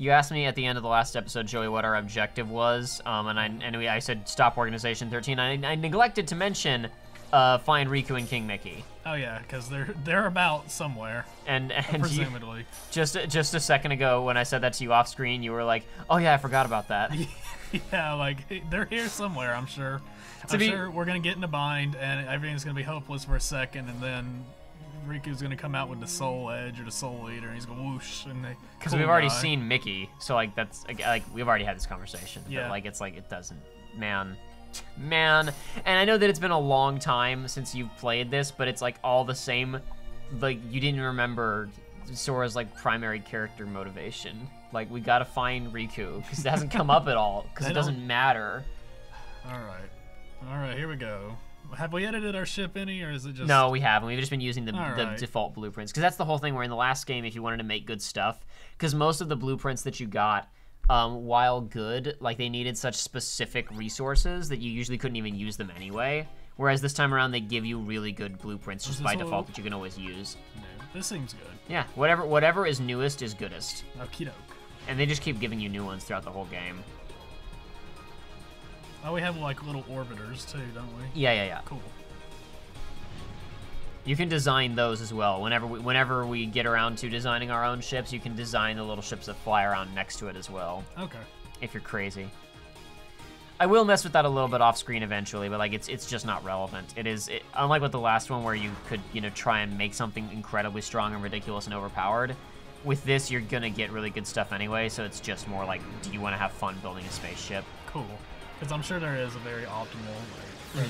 You asked me at the end of the last episode, Joey, what our objective was, I said stop Organization 13. I neglected to mention find Riku and King Mickey. Oh yeah, because they're about somewhere. And presumably. You, just a second ago when I said that to you off screen, you were like, "Oh yeah, I forgot about that." Yeah, like they're here somewhere. I'm sure. I'm sure we're gonna get in a bind, and everything's gonna be hopeless for a second, and then Riku's gonna come out with the Soul Edge or the Soul Eater, and he's gonna whoosh, and they. Because we've already seen Mickey, so like that's like we've already had this conversation. Yeah. But like it's like it doesn't, man. And I know that it's been a long time since you've played this, but it's like all the same. Like you didn't remember Sora's like primary character motivation. Like we gotta find Riku because it hasn't come up at all because it doesn't matter. All right, here we go. Have we edited our ship any, or is it just? No, we haven't. We've just been using the default blueprints because that's the whole thing. Where in the last game, if you wanted to make good stuff, because most of the blueprints that you got. While good, like they needed such specific resources that you usually couldn't even use them anyway. Whereas this time around, they give you really good blueprints just by default that you can always use. No, this seems good. Yeah, whatever is newest is goodest. Okie doke. And they just keep giving you new ones throughout the whole game. Oh, we have like little orbiters too, don't we? Yeah. Cool. You can design those as well. Whenever we get around to designing our own ships, you can design the little ships that fly around next to it as well. Okay. If you're crazy. I will mess with that a little bit off screen eventually, but like it's just not relevant. Unlike with the last one where you could, try and make something incredibly strong and ridiculous and overpowered. With this, you're gonna get really good stuff anyway, so it's just more like, do you want to have fun building a spaceship? Cool. Because I'm sure there is a very optimal.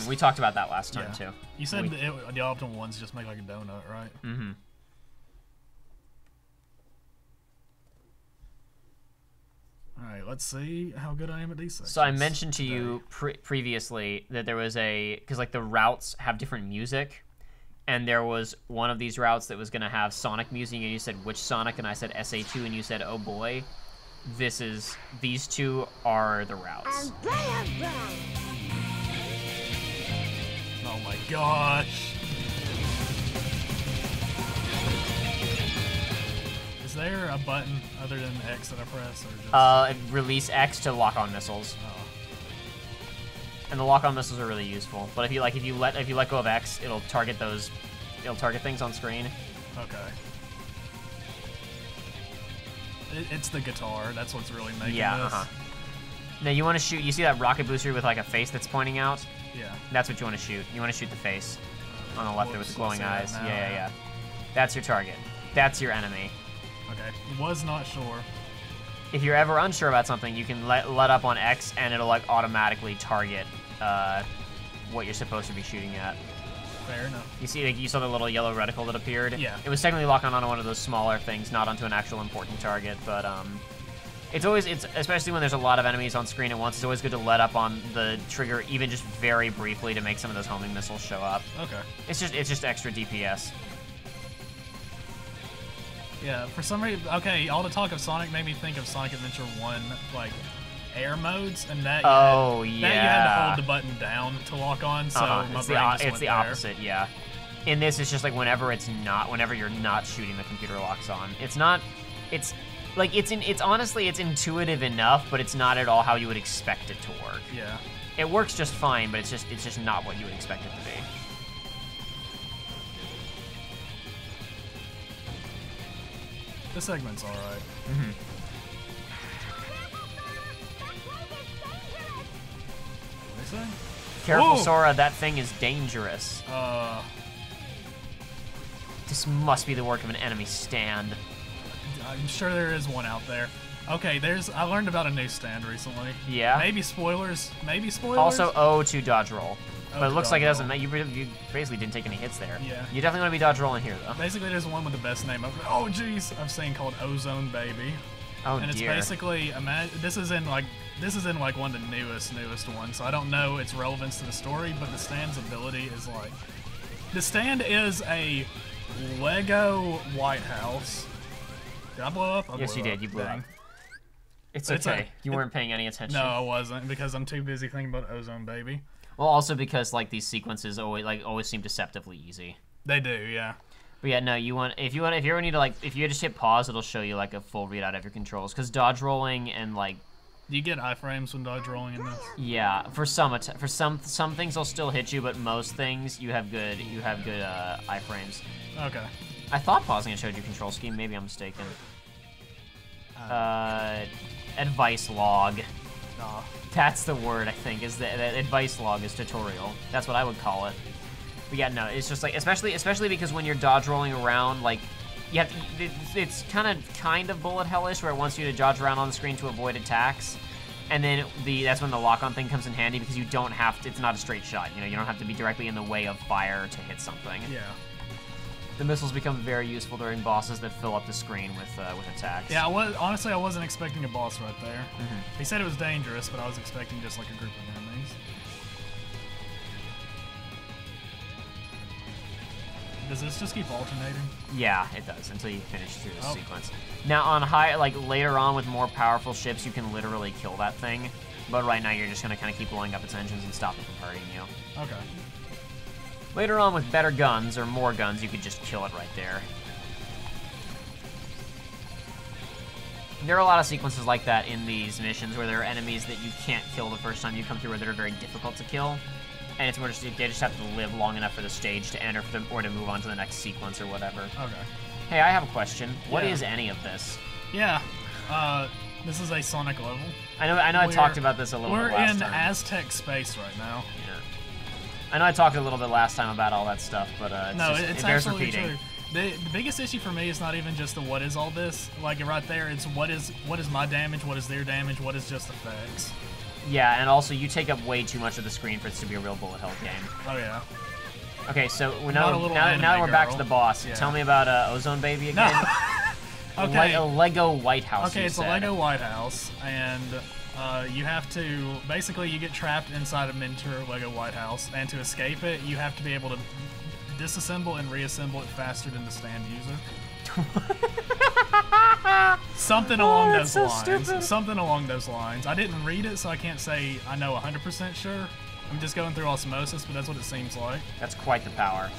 We talked about that last time too. You said the optimal ones just make like a donut, right? Mm-hmm. All right, let's see how good I am at these sections. So I mentioned to you previously that there was because like the routes have different music, and there was one of these routes that was going to have Sonic music, and you said, which Sonic? And I said SA2, and you said, oh boy. These two are the routes. Oh my gosh. Is there a button other than X that I press, or just... Release X to lock on missiles. Oh. And the lock on missiles are really useful. But if you let go of X, it'll target things on screen. Okay. It's the guitar. That's what's really making this. Now you want to shoot. You see that rocket booster with like a face that's pointing out? Yeah. That's what you want to shoot. You want to shoot the face on the left there with the glowing eyes. Yeah. That's your target. That's your enemy. Okay. Was not sure. If you're ever unsure about something, you can let up on X, and it'll like automatically target what you're supposed to be shooting at. Fair enough. You saw the little yellow reticle that appeared? Yeah. It was technically locking on one of those smaller things, not onto an actual important target, but it's especially when there's a lot of enemies on screen at once, it's always good to let up on the trigger even just very briefly to make some of those homing missiles show up. Okay. It's just extra DPS. Yeah, for some reason, okay, all the talk of Sonic made me think of Sonic Adventure 1, like, air modes, and that you had to hold the button down to lock on, so my brain just it's the opposite, yeah. In this, it's just like whenever you're not shooting, the computer locks on. It's honestly, it's intuitive enough, but it's not at all how you would expect it to work. Yeah. It works just fine, but it's just not what you would expect it to be. This segment's alright. Mm-hmm. What did I say? Careful, Whoa! Sora, that thing is dangerous. This must be the work of an enemy stand. I'm sure there is one out there. Okay, I learned about a new stand recently. Yeah? Maybe spoilers. Also O to dodge roll. But it looks like it doesn't matter. You basically didn't take any hits there. Yeah. You definitely want to be dodge rolling here, though. Basically, there's one with the best name. Oh, jeez. I've seen called Ozone Baby. Oh, and it's basically, this is in like one of the newest ones. So I don't know its relevance to the story, but the stand's ability is like, the stand is a Lego White House. Did I blow up? Yes, you did. You blew up. It's okay. You weren't paying any attention. No, I wasn't, because I'm too busy thinking about Ozone Baby. Well, also because like these sequences always seem deceptively easy. They do, yeah. But yeah, no, you ever need to like, if you just hit pause, it'll show you like a full readout of your controls. Because dodge rolling and like. Do you get iframes when dodge rolling in this? Yeah, for some things they'll still hit you, but most things you have good iframes. Okay. I thought pausing it showed you control scheme. Maybe I'm mistaken. Advice log. Oh. That's the word, I think, is the advice log is tutorial. That's what I would call it. But yeah, no, it's just like, especially because when you're dodge rolling around, like, you have to, it's kind of bullet hellish, where it wants you to dodge around on the screen to avoid attacks. And then that's when the lock-on thing comes in handy, because you don't have to, it's not a straight shot, you know, you don't have to be directly in the way of fire to hit something. Yeah. The missiles become very useful during bosses that fill up the screen with attacks. Yeah, honestly, I wasn't expecting a boss right there. He said it was dangerous, but I was expecting just like a group of enemies. Does this just keep alternating? Yeah, it does, until you finish through the sequence. Now, on high, like later on with more powerful ships, you can literally kill that thing. But right now, you're just gonna kind of keep blowing up its engines and stop it from hurting you. Okay. Later on with better guns, or more guns, you could just kill it right there. There are a lot of sequences like that in these missions where there are enemies that you can't kill the first time you come through, or that are very difficult to kill. And it's more just, they just have to live long enough for the stage to enter or to move on to the next sequence or whatever. Okay. Hey, I have a question. What is any of this? Yeah. This is a Sonic level. I know I talked about this a little bit last time. We're in Aztec space right now. Yeah. I know I talked a little bit last time about all that stuff, but it's bears absolutely repeating. true. The biggest issue for me is not even just the what is all this. Like right there, it's what is my damage, what is their damage, what is just effects. Yeah, and also you take up way too much of the screen for it to be a real bullet hell game. Oh yeah. Okay, so now that we're back to the boss, tell me about Ozone Baby again. No. Okay. A Lego White House. Okay, it's a Lego White House, and you have to basically you get trapped inside a miniature Lego White House, and to escape it, you have to be able to disassemble and reassemble it faster than the stand user. Something along those lines. Stupid. Something along those lines. I didn't read it, so I can't say I know 100% sure. I'm just going through osmosis, but that's what it seems like. That's quite the power.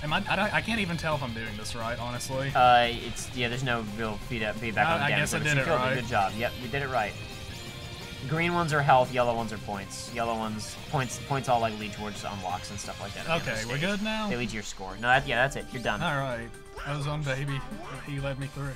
I can't even tell if I'm doing this right, honestly. There's no real feedback on the damage. I guess I did it right. Good job. Yep, you did it right. Green ones are health, yellow ones are points. Yellow ones, points all like lead towards unlocks and stuff like that. Okay, we're good now? They lead to your score. No, that's it. You're done. Alright. Ozone Baby. He led me through.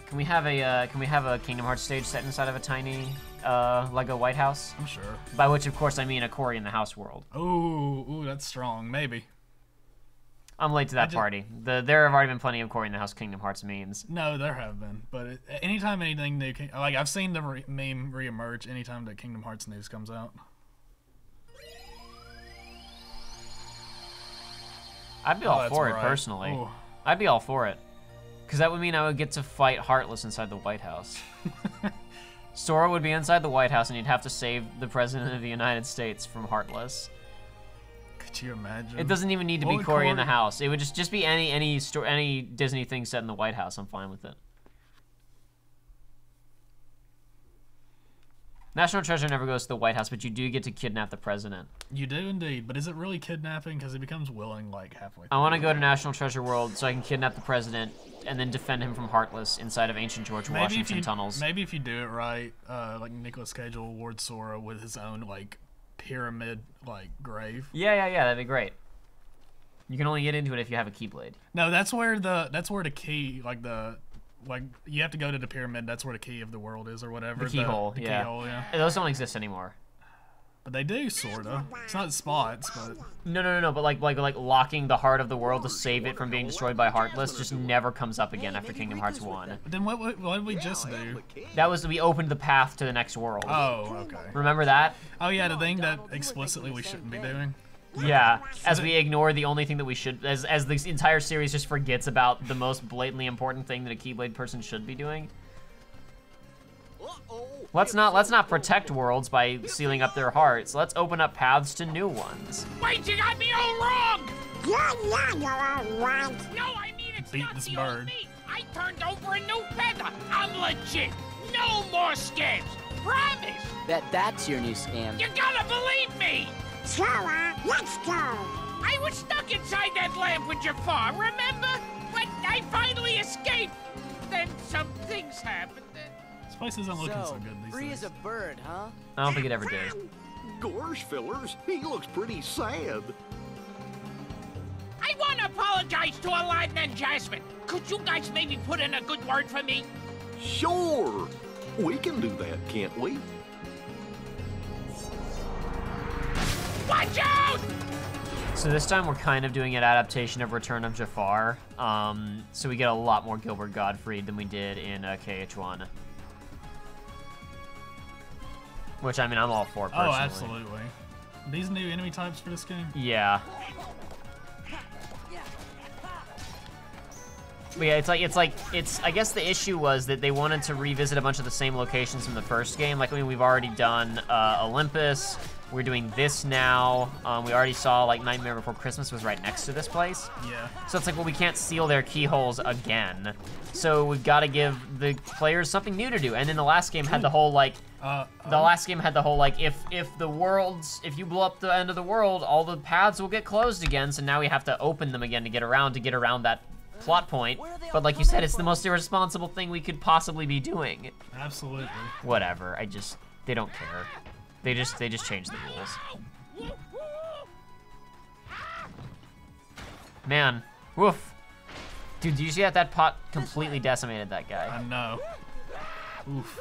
Can we have a Kingdom Hearts stage set inside of a tiny Lego White House? I'm sure. By which, of course, I mean a Cory in the House world. Ooh, that's strong. Maybe. I'm late to that party. There have already been plenty of Cory in the House Kingdom Hearts memes. No, there have been. But anytime anything new, like I've seen the meme reemerge anytime that Kingdom Hearts news comes out. I'd be all for it, personally. Ooh. I'd be all for it. Because that would mean I would get to fight Heartless inside the White House. Sora would be inside the White House, and you'd have to save the President of the United States from Heartless. Could you imagine? It doesn't even need to be Cory in the House. It would just be any Disney thing set in the White House. I'm fine with it. National Treasure never goes to the White House, but you do get to kidnap the president. You do indeed, but is it really kidnapping? Because he becomes willing like halfway through. I want to go to National Treasure World so I can kidnap the president and then defend him from Heartless inside of ancient George Washington tunnels. Maybe if you do it right, like Nicolas Cage will award Sora with his own like pyramid like grave. Yeah, that'd be great. You can only get into it if you have a Keyblade. No, that's where the key like you have to go to the pyramid. That's where the key of the world is, or whatever. The keyhole. The keyhole, yeah. Those don't exist anymore. But they do, sorta. It's not spots, but no. But like locking the heart of the world to save it from being destroyed by Heartless just never comes up again after Kingdom Hearts 1. But then what did we just do? That was we opened the path to the next world. Oh, okay. Remember that? Oh yeah, the thing that explicitly we shouldn't be doing. Yeah, as we ignore the only thing that we should, as the entire series just forgets about the most blatantly important thing that a Keyblade person should be doing. Let's not protect worlds by sealing up their hearts. Let's open up paths to new ones. Wait, you got me all wrong! You're all right. No, I mean it's Beat not this the bird. old me. I turned over a new feather. I'm legit. No more scams. promise. That's your new scam. You gotta believe me. So, let's go. I was stuck inside that lamp with Jafar, remember? But I finally escaped. Then some things happened. This place isn't looking so good these free days. as a bird, huh? I don't think it ever did. Gosh, fellers, he looks pretty sad. I want to apologize to Aladdin and Jasmine. Could you guys maybe put in a good word for me? Sure, we can do that, can't we? Watch out! So this time we're kind of doing an adaptation of Return of Jafar. So we get a lot more Gilbert Gottfried than we did in KH1. Which, I mean, I'm all for personally. Oh, absolutely. These new enemy types for this game? Yeah. But yeah, it's I guess the issue was that they wanted to revisit a bunch of the same locations from the first game. Like, I mean, we've already done Olympus. We're doing this now. We already saw, like, Nightmare Before Christmas was right next to this place. Yeah. So it's like, well, we can't steal their keyholes again. So we've got to give the players something new to do. And then the last game had the whole, like, if you blow up the end of the world, all the paths will get closed again. So now we have to open them again to get around that plot point. But like you said, it's the most irresponsible thing we could possibly be doing. Absolutely. Whatever. They don't care. They just changed the rules. Man, woof. Dude, do you see that pot completely decimated that guy? I know. Oof.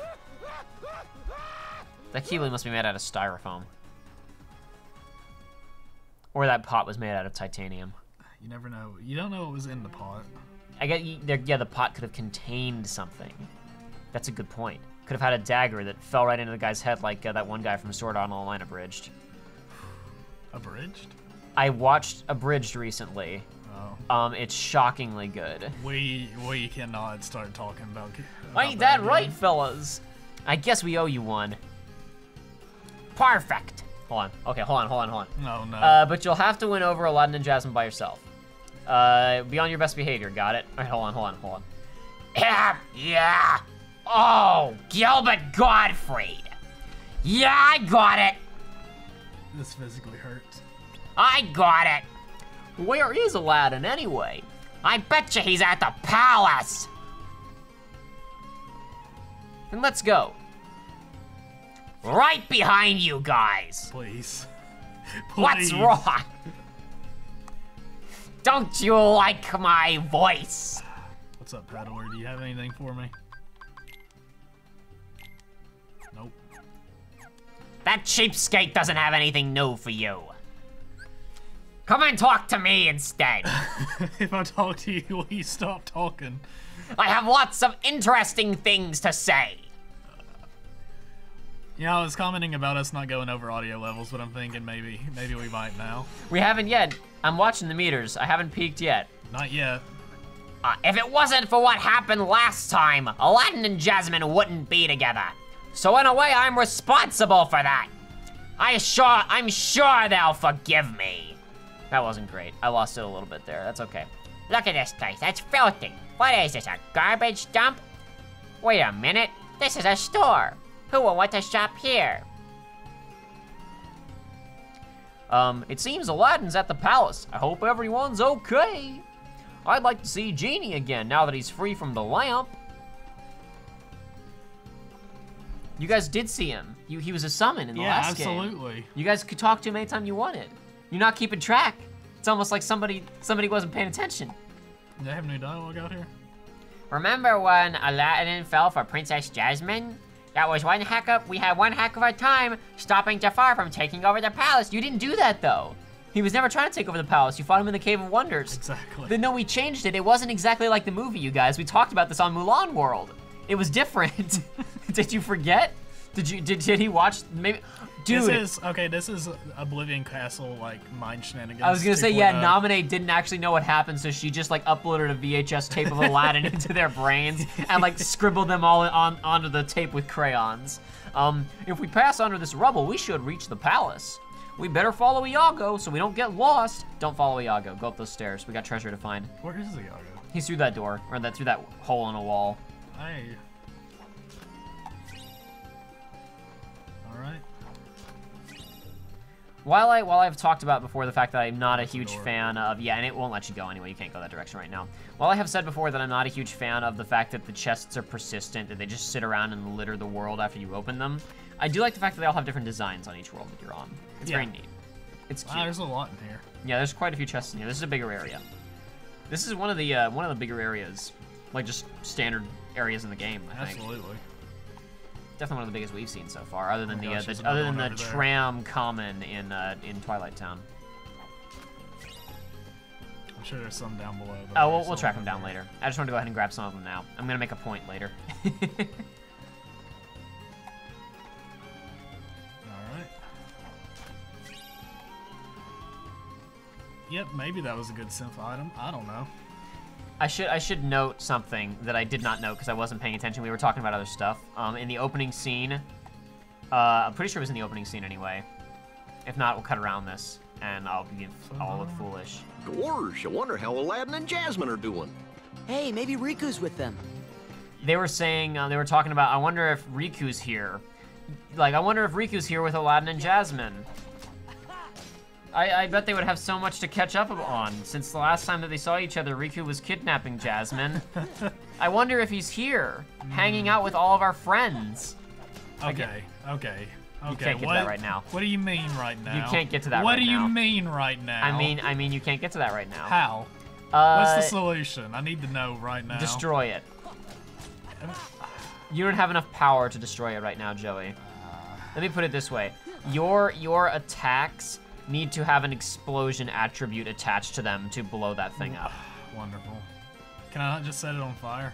That Keyblade must be made out of styrofoam. Or that pot was made out of titanium. You never know. You don't know what was in the pot. Yeah, the pot could have contained something. That's a good point. Could have had a dagger that fell right into the guy's head like that one guy from Sword Art Online Abridged. Abridged? I watched Abridged recently. Oh. It's shockingly good. We cannot start talking about Ain't that right, fellas? I guess we owe you one. Perfect. Hold on. Okay, hold on. No. But you'll have to win over Aladdin and Jasmine by yourself. Be on your best behavior, got it? All right, hold on. Yeah. Oh, Gilbert Gottfried. Yeah, I got it. This physically hurts. I got it. Where is Aladdin anyway? I bet you he's at the palace. Then let's go. Right behind you guys. Please. What's wrong? Don't you like my voice? What's up, Paddler? Do you have anything for me? Nope. That cheapskate doesn't have anything new for you. Come and talk to me instead. If I talk to you, will you stop talking? I have lots of interesting things to say. You know, I was commenting about us not going over audio levels, but I'm thinking maybe we might now. We haven't yet. I'm watching the meters. I haven't peaked yet. Not yet. If it wasn't for what happened last time, Aladdin and Jasmine wouldn't be together. So in a way, I'm responsible for that. I'm sure they'll forgive me. That wasn't great. I lost it a little bit there. That's okay. Look at this place. It's filthy. What is this, a garbage dump? Wait a minute. This is a store. Who will want to shop here? It seems Aladdin's at the palace. I hope everyone's okay. I'd like to see Genie again now that he's free from the lamp. You guys did see him. He was a summon in the last game. Yeah, absolutely. You guys could talk to him anytime you wanted. You're not keeping track. It's almost like somebody wasn't paying attention. Do they have new dialogue out here? Remember when Aladdin fell for Princess Jasmine? That was we had one heck of a time stopping Jafar from taking over the palace. You didn't do that though. He was never trying to take over the palace. You fought him in the Cave of Wonders. Exactly. Then no, we changed it. It wasn't exactly like the movie, you guys. We talked about this on Mulan World. It was different. Did you forget? Did he watch? Maybe, dude. This is Oblivion Castle like mind shenanigans. I was gonna say, yeah, Nominate didn't actually know what happened, so she just like uploaded a VHS tape of Aladdin into their brains and like scribbled them all onto the tape with crayons. If we pass under this rubble, we should reach the palace. We better follow Iago so we don't get lost. Don't follow Iago. Go up those stairs. We got treasure to find. Where is Iago? He's through that door, or through that hole in a wall. Hey. right. While I've talked about before the fact that I'm not a huge fan of, yeah, and it won't let you go anyway, you can't go that direction right now. While I have said before that I'm not a huge fan of the fact that the chests are persistent, that they just sit around and litter the world after you open them, I do like the fact that they all have different designs on each world that you're on. It's very neat. It's cute. Wow, there's a lot in here. Yeah, there's quite a few chests in here. This is a bigger area. This is one of the bigger areas, like just standard areas in the game, I think. Absolutely. Definitely one of the biggest we've seen so far, other than gosh, the tram common in Twilight Town. I'm sure there's some down below. Oh, we'll track them down later. I just want to go ahead and grab some of them now. I'm gonna make a point later. Alright. Yep, maybe that was a good synth item. I don't know. I should note something that I did not note because I wasn't paying attention. We were talking about other stuff. In the opening scene, I'm pretty sure it was in the opening scene anyway. If not, we'll cut around this, and I'll look foolish. Gosh, I wonder how Aladdin and Jasmine are doing. Hey, maybe Riku's with them. They were saying, they were talking about, I wonder if Riku's here. Like, I wonder if Riku's here with Aladdin and Jasmine. I bet they would have so much to catch up on, since the last time that they saw each other, Riku was kidnapping Jasmine. I wonder if he's here, hanging out with all of our friends. Okay. You can't get to that right now. What do you mean right now? You can't get to that right now. What do you mean right now? I mean you can't get to that right now. How? What's the solution? I need to know right now. Destroy it. You don't have enough power to destroy it right now, Joey. Let me put it this way. Your attacks need to have an explosion attribute attached to them to blow that thing up. Wonderful. Can I not just set it on fire?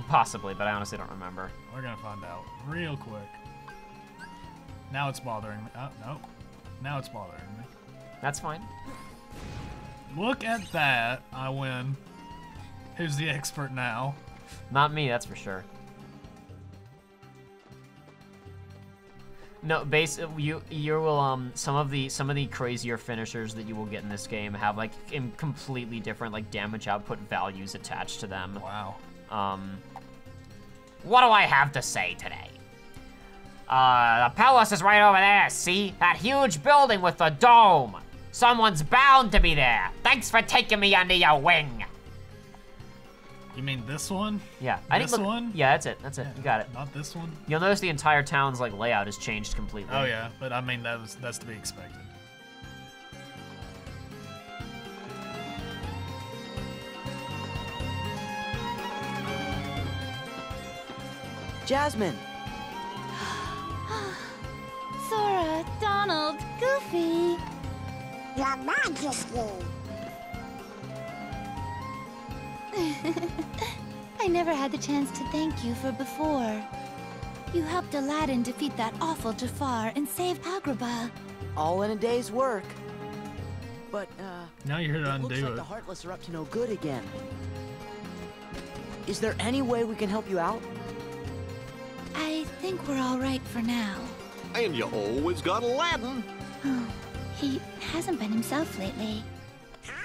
Possibly, but I honestly don't remember. We're gonna find out real quick. Now it's bothering me. Oh, no. Now it's bothering me. That's fine. Look at that. I win. Who's the expert now? Not me, that's for sure. No, you will some of the crazier finishers that you will get in this game have like completely different like damage output values attached to them. Wow. What do I have to say today? The palace is right over there, see? That huge building with the dome. Someone's bound to be there. Thanks for taking me under your wing. You mean this one? Yeah. This one? Yeah, that's it. That's it. You got it. Not this one? You'll notice the entire town's like layout has changed completely. Oh yeah, but I mean that's to be expected. Jasmine! Sora, Donald, Goofy. Your Majesty. I never had the chance to thank you for before. You helped Aladdin defeat that awful Jafar and save Agrabah. All in a day's work. But, now you're here to it looks undo like it. the Heartless are up to no good again. Is there any way we can help you out? I think we're all right for now. And you always got Aladdin. He hasn't been himself lately.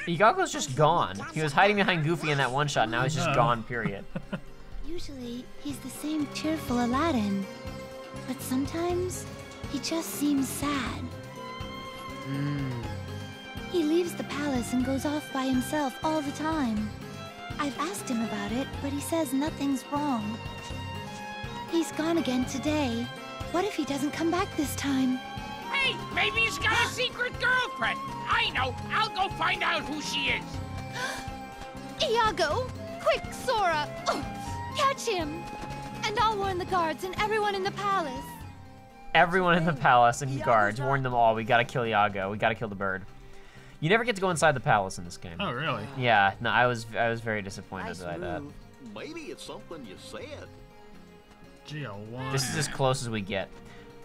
Igago's just gone. He was hiding behind Goofy in that one shot, now he's just gone, period. Usually, he's the same cheerful Aladdin. But sometimes, he just seems sad. He leaves the palace and goes off by himself all the time. I've asked him about it, but he says nothing's wrong. He's gone again today. What if he doesn't come back this time? Hey, maybe he's got a secret girlfriend. I know. I'll go find out who she is. Iago! Quick, Sora! Catch him! And I'll warn the guards and everyone in the palace. Everyone in the palace and guards, warn them all. We gotta kill Iago. We gotta kill the bird. You never get to go inside the palace in this game. Oh, really? Yeah, no, I was very disappointed by that. Maybe it's something you said. Gee, I won. This is as close as we get.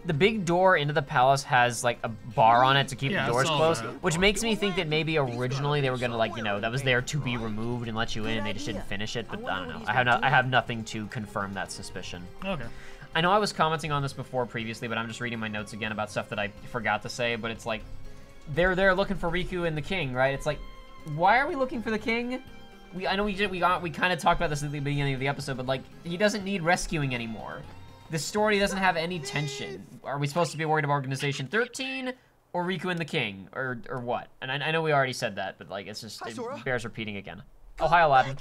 The big door into the palace has like a bar on it to keep the doors closed, which makes me think that maybe originally they were gonna like, you know, that was there to be removed and let you in. They just didn't finish it, but I don't know. I have nothing to confirm that suspicion. Okay. I know I was commenting on this before previously, but I'm just reading my notes again about stuff that I forgot to say. But it's like they're there looking for Riku and the king, right? It's like, why are we looking for the king? I know we kind of talked about this at the beginning of the episode, but like he doesn't need rescuing anymore. The story doesn't have any tension. Are we supposed to be worried about Organization 13 or Riku and the King or what? And I know we already said that, but like it's just it bears repeating again. Oh, hi Aladdin.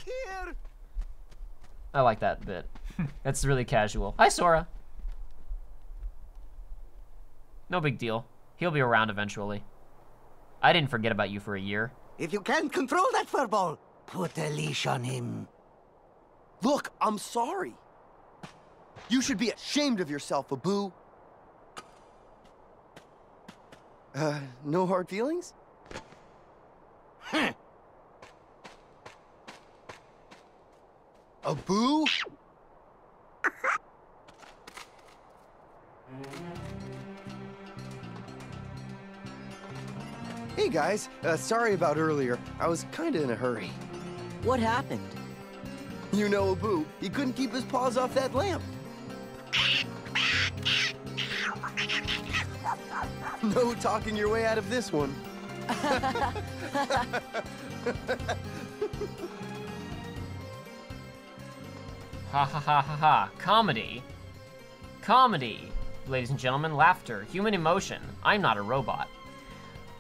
I like that bit. That's really casual. Hi Sora. No big deal. He'll be around eventually. I didn't forget about you for a year. If you can't control that furball, put a leash on him. Look, I'm sorry. You should be ashamed of yourself, Abu. No hard feelings? Abu? Hey guys, sorry about earlier. I was kinda in a hurry. What happened? You know Abu, he couldn't keep his paws off that lamp. No talking your way out of this one. Ha ha ha ha ha. Comedy. Comedy. Ladies and gentlemen, laughter, human emotion. I'm not a robot.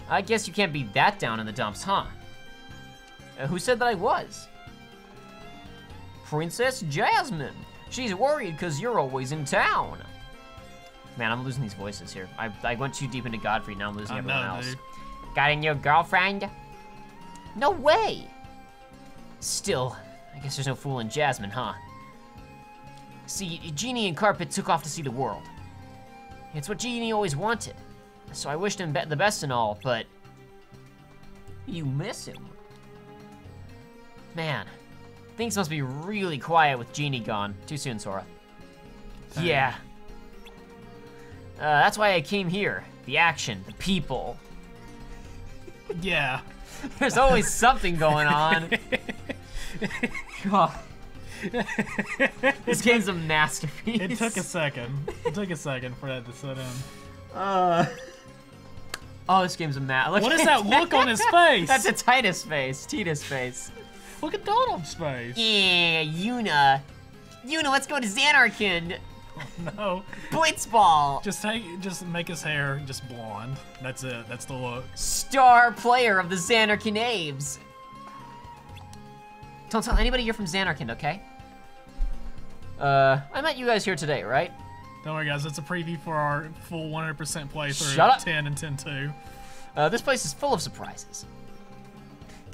I guess you can't be that down in the dumps, huh? Who said that I was? Princess Jasmine. She's worried because you're always in town. Man, I'm losing these voices here. I went too deep into Godfrey, now I'm losing everyone else. Dude. Got a new girlfriend? No way! Still, I guess there's no fooling Jasmine, huh? See, Genie and Carpet took off to see the world. It's what Genie always wanted. So I wished him the best and all, but... You miss him. Man, things must be really quiet with Genie gone. Too soon, Sora. Yeah. That's why I came here. The action, the people. Yeah. There's always something going on. God. This game's a masterpiece. It took a second. It took a second for that to set in. Oh, this game's a What is that look on his face? That's a Titus face. Titus face. Look at Donald's face. Yeah, Yuna. Yuna, let's go to Xanarkand. No. Blitzball. Just make his hair just blonde. That's it. That's the look. Star player of the Xanarkand Aves. Don't tell anybody you're from Xanarkand, okay? I met you guys here today, right? Don't worry, guys. It's a preview for our full 100% playthrough. Shut up. 10 and 10-2. This place is full of surprises.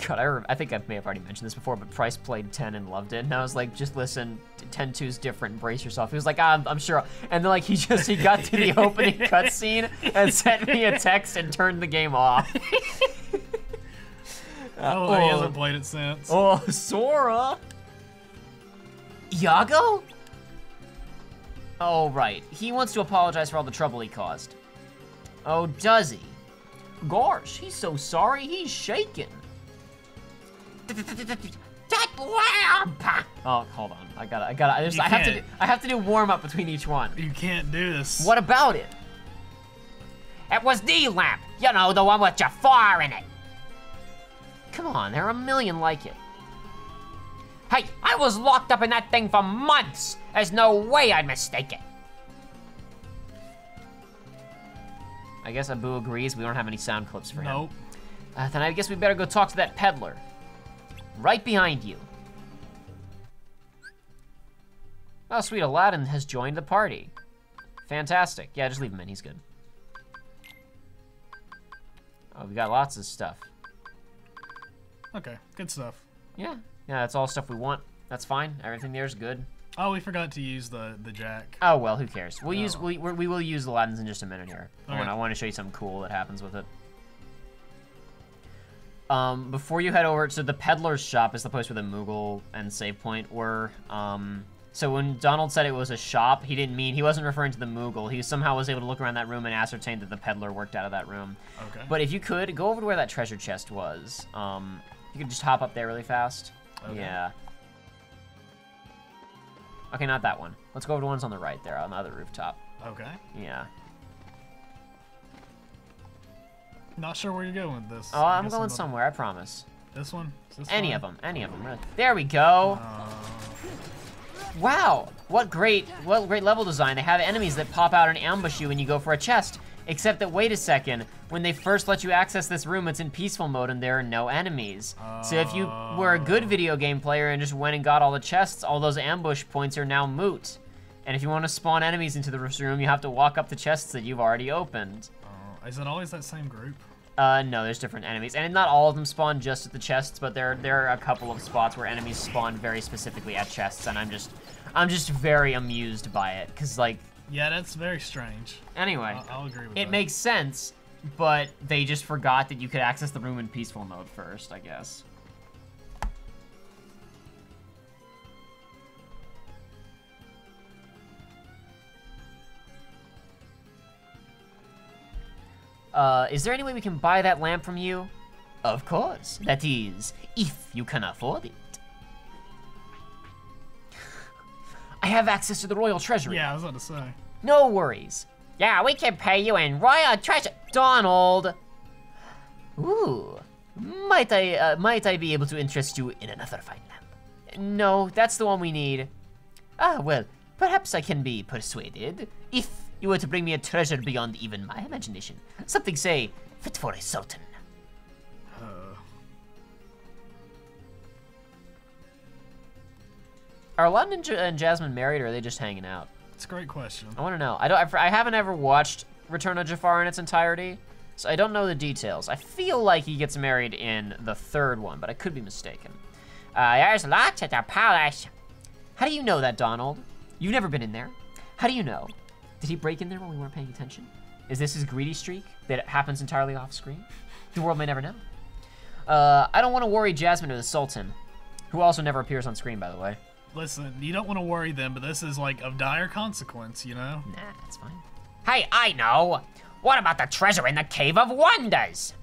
God, I think I may have already mentioned this before, but Price played 10 and loved it. And I was like, just listen, 10-2's different, brace yourself. He was like, I'm sure. And then like he got to the opening cutscene and sent me a text and turned the game off. He hasn't played it since. Oh, Sora. Iago? Oh, right. He wants to apologize for all the trouble he caused. Oh, does he? Gosh, he's so sorry, he's shaking. That lamp! Oh, hold on. I have to do warm up between each one. You can't do this. What about it? It was the lamp. You know, the one with Jafar in it. Come on, there are a million like it. Hey, I was locked up in that thing for months. There's no way I'd mistake it. I guess Abu agrees. We don't have any sound clips for him. Nope. Then I guess we better go talk to that peddler. Right behind you. Oh, sweet, Aladdin has joined the party. Fantastic. Yeah, just leave him in, he's good. Oh, we got lots of stuff. Okay, good stuff. Yeah, that's all stuff we want. That's fine, everything there is good. Oh, we forgot to use the jack. Oh, well, who cares? We will use Aladdin's in just a minute here. Okay. I want to show you something cool that happens with it. Before you head over to the peddler's shop is the place where the Moogle and save point were. So when Donald said it was a shop, he wasn't referring to the Moogle. He somehow was able to look around that room and ascertain that the peddler worked out of that room. Okay. But if you could, go over to where that treasure chest was. You could just hop up there really fast. Okay. Yeah. Okay, not that one. Let's go over to ones on the right there, on the other rooftop. Okay. Yeah. Not sure where you're going with this. Oh, I'm going somewhere, I promise. This one? Is this Any fine? of them, really. There we go. Wow, What great level design. They have enemies that pop out and ambush you when you go for a chest. Except that, wait a second, when they first let you access this room, it's in peaceful mode and there are no enemies. So if you were a good video game player and just went and got all the chests, all those ambush points are now moot. And if you want to spawn enemies into the room, you have to walk up the chests that you've already opened. Is it always that same group? No, there's different enemies. And not all of them spawn just at the chests, but there are a couple of spots where enemies spawn very specifically at chests, and I'm just very amused by it, because, like... Yeah, that's very strange. Anyway, I'll agree with that. It makes sense, but they just forgot that you could access the room in peaceful mode first, I guess. Is there any way we can buy that lamp from you? Of course. That is, if you can afford it. I have access to the royal treasury. Yeah, I was about to say. No worries. Yeah, we can pay you in royal treasure. Donald. Ooh. Might I be able to interest you in another fine lamp? No, that's the one we need. Ah, well, perhaps I can be persuaded if you were to bring me a treasure beyond even my imagination. Something, say, fit for a sultan. Are Aladdin and Jasmine married, or are they just hanging out? It's a great question. I want to know. I haven't ever watched Return of Jafar in its entirety, so I don't know the details. I feel like he gets married in the third one, but I could be mistaken. There's lots at the palace. How do you know that, Donald? You've never been in there. How do you know? Did he break in there when we weren't paying attention? Is this his greedy streak that happens entirely off screen? The world may never know. I don't want to worry Jasmine or the Sultan, who also never appears on screen, by the way. Listen, you don't want to worry them, but this is like of dire consequence, you know? Nah, that's fine. Hey, I know. What about the treasure in the Cave of Wonders?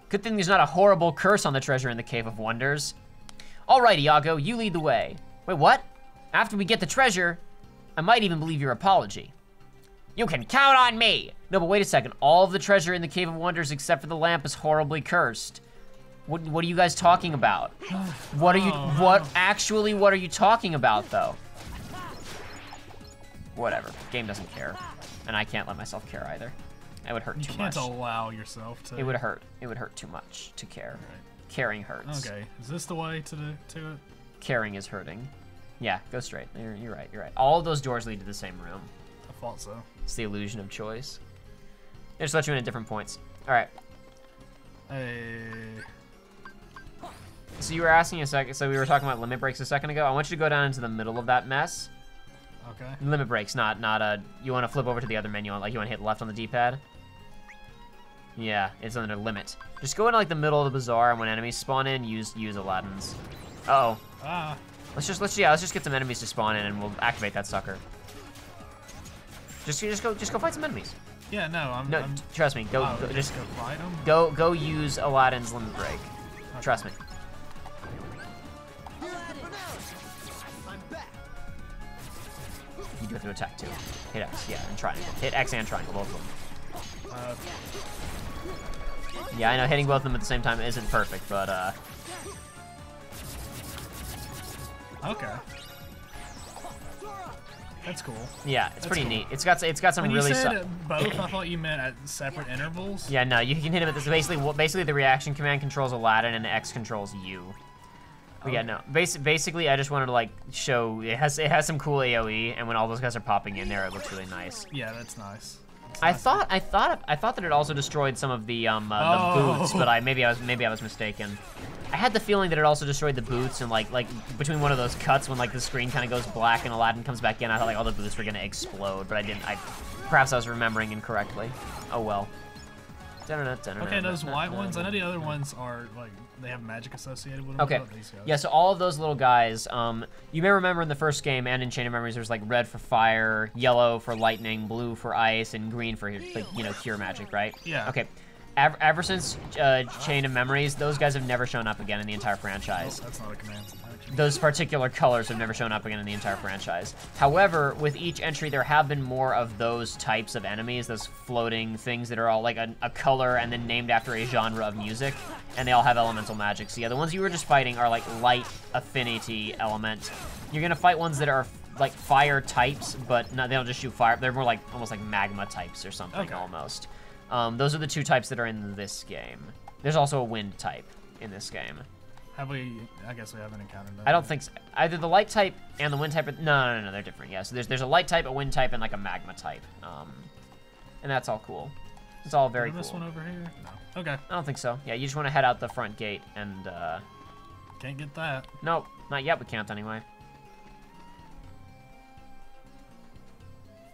Good thing there's not a horrible curse on the treasure in the Cave of Wonders. All right, Iago, you lead the way. Wait, what? After we get the treasure, I might even believe your apology. You can count on me. No, but wait a second. All of the treasure in the Cave of Wonders except for the lamp is horribly cursed. What are you guys talking about? What are you talking about, though? Whatever. Game doesn't care. And I can't let myself care either. It would hurt too much. You can't allow yourself to. It would hurt. It would hurt too much to care. Right. Caring hurts. Okay. Is this the way to it? Caring is hurting. Yeah, go straight. You're right. You're right. All of those doors lead to the same room. I thought so. It's the illusion of choice. They just let you in at different points. All right. Hey. So you were asking a second. So we were talking about limit breaks a second ago. I want you to go down into the middle of that mess. Okay. Limit breaks, not you want to flip over to the other menu, like you want to hit left on the D-pad. Yeah, it's under limit. Just go into like the middle of the bazaar, and when enemies spawn in, use Aladdin's. Uh-oh. Ah. Let's just get some enemies to spawn in, and we'll activate that sucker. Just go fight some enemies. Yeah, no, trust me. Go just go fight them. Go use Aladdin's limit break. Okay. Trust me. You do have to attack too. Hit X, yeah, and triangle. Hit X and triangle, both of them. Yeah, I know hitting both of them at the same time isn't perfect, but okay. That's cool. Yeah, it's pretty neat. It's got some when really. You said both, I thought you meant at separate intervals. Yeah, no, you can hit him at this. Basically, the reaction command controls Aladdin, and the X controls you. But yeah, no. Basically, I just wanted to like show it has some cool AOE, and when all those guys are popping in there, it looks really nice. Yeah, that's nice. I thought that it also destroyed some of the boots, but maybe I was mistaken. I had the feeling that it also destroyed the boots, and like between one of those cuts when like the screen kind of goes black and Aladdin comes back in, I thought like all the boots were gonna explode, but I didn't. Perhaps I was remembering incorrectly. Oh well. Okay, those white ones. I know the other ones are like they have magic associated with them. Okay. Yeah, so all of those little guys, you may remember in the first game and in Chain of Memories, there's like red for fire, yellow for lightning, blue for ice, and green for like cure magic, right? Yeah. Okay. Ever since Chain of Memories, those guys have never shown up again in the entire franchise. Oh, that's not a command. Those particular colors have never shown up again in the entire franchise. However, with each entry, there have been more of those types of enemies, those floating things that are all like a color and then named after a genre of music, and they all have elemental magic. So yeah, the ones you were just fighting are like light affinity element. You're gonna fight ones that are like fire types, but no, they don't just shoot fire. They're more like almost like magma types or something almost. Those are the 2 types that are in this game. There's also a wind type in this game. Have we? I guess we haven't encountered that. I don't think so. Either the light type and the wind type. No, they're different. Yeah, so there's a light type, a wind type, and like a magma type. And that's all cool. It's all very cool. This one over here? No. Okay. I don't think so. Yeah, you just want to head out the front gate and. Can't get that. Nope, not yet. We can't anyway.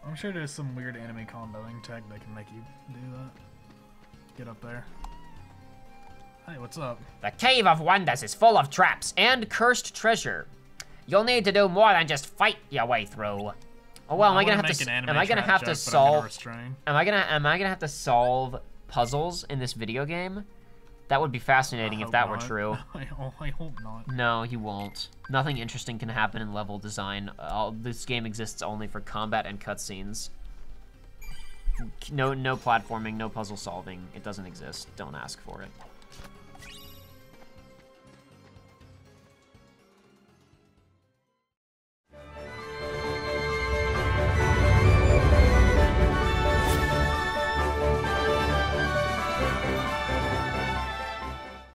I'm sure there's some weird enemy comboing tech that can make you do that. Get up there. Hey, what's up? The Cave of Wonders is full of traps and cursed treasure. you'll need to do more than just fight your way through. Oh well, am I gonna have to solve? Am I gonna have to solve puzzles in this video game? That would be fascinating if that were true. I hope not. No, you won't. Nothing interesting can happen in level design. This game exists only for combat and cutscenes. No platforming, no puzzle solving. It doesn't exist. Don't ask for it.